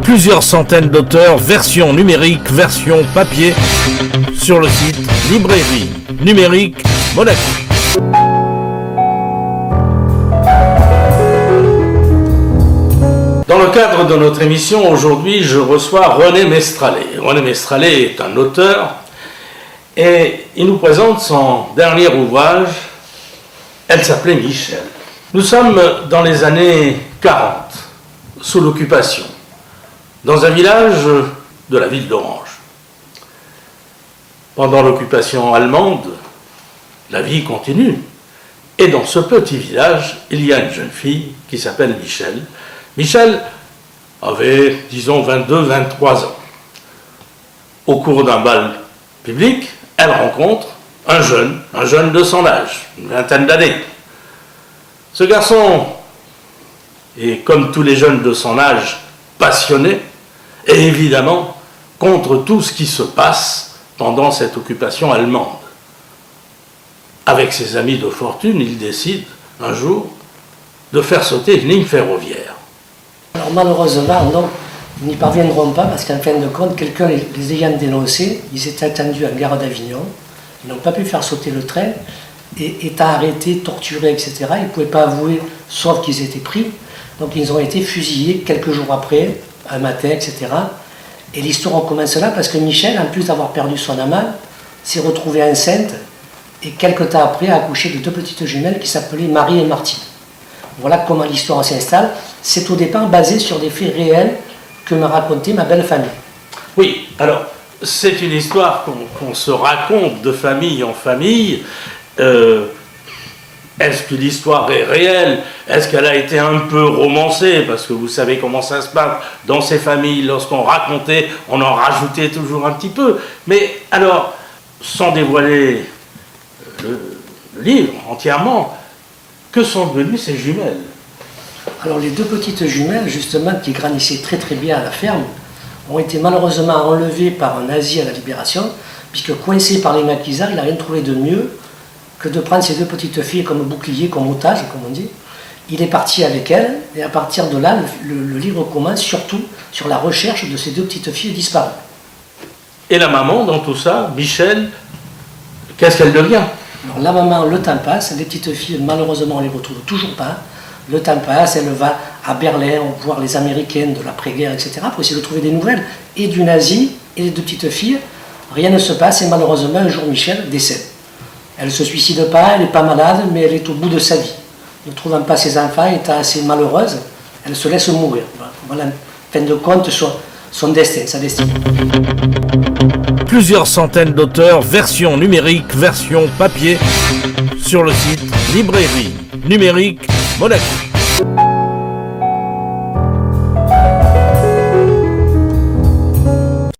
Plusieurs centaines d'auteurs, version numérique, version papier, sur le site Librairie Numérique Monaco. Dans le cadre de notre émission, aujourd'hui, je reçois René Mestralet. René Mestralet est un auteur et il nous présente son dernier ouvrage. Elle s'appelait Michel. Nous sommes dans les années 40, sous l'occupation, dans un village de la ville d'Orange. Pendant l'occupation allemande, la vie continue. Et dans ce petit village, il y a une jeune fille qui s'appelle Michel. Michel avait, disons, 22, 23 ans. Au cours d'un bal public, elle rencontre un jeune de son âge, une vingtaine d'années. Ce garçon est, comme tous les jeunes de son âge, passionné, et évidemment, contre tout ce qui se passe pendant cette occupation allemande. Avec ses amis de fortune, il décide, un jour, de faire sauter une ligne ferroviaire. Alors malheureusement, non, ils n'y parviendront pas parce qu'en fin de compte, quelqu'un les ayant dénoncés, ils étaient attendus en gare d'Avignon, ils n'ont pas pu faire sauter le train, et étant arrêtés, torturés, etc., ils ne pouvaient pas avouer, sauf qu'ils étaient pris. Donc ils ont été fusillés quelques jours après, un matin, etc. Et l'histoire recommence là parce que Michel, en plus d'avoir perdu son amant, s'est retrouvée enceinte et quelques temps après a accouché de deux petites jumelles qui s'appelaient Marie et Martine. Voilà comment l'histoire s'installe. C'est au départ basé sur des faits réels que me racontait ma belle famille. Oui, alors, c'est une histoire qu'on se raconte de famille en famille. Est-ce que l'histoire est réelle? Est-ce qu'elle a été un peu romancée? Parce que vous savez comment ça se passe dans ces familles. Lorsqu'on racontait, on en rajoutait toujours un petit peu. Mais alors, sans dévoiler le livre entièrement, que sont devenues ces jumelles? Alors les deux petites jumelles, justement, qui grandissaient très très bien à la ferme, ont été malheureusement enlevées par un nazi à la Libération, puisque coincé par les maquisards, il n'a rien trouvé de mieux que de prendre ces deux petites filles comme bouclier, comme otage, comme on dit. Il est parti avec elles, et à partir de là, le livre commence surtout sur la recherche de ces deux petites filles disparues. Et la maman, dans tout ça, Michel, qu'est-ce qu'elle devient? Alors la maman, le temps passe, les petites filles, malheureusement, on ne les retrouve toujours pas. Le temps passe, elle va à Berlin voir les Américains de l'après-guerre, etc., pour essayer de trouver des nouvelles, et du nazi, et les deux petites filles. Rien ne se passe, et malheureusement, un jour, Michel décède. Elle ne se suicide pas, elle n'est pas malade, mais elle est au bout de sa vie. Ne trouvant pas ses enfants, étant assez malheureuse, elle se laisse mourir. Voilà, en fin de compte, son destin, sa destinée. Plusieurs centaines d'auteurs, version numérique, version papier, sur le site Librairie Numérique Monaco.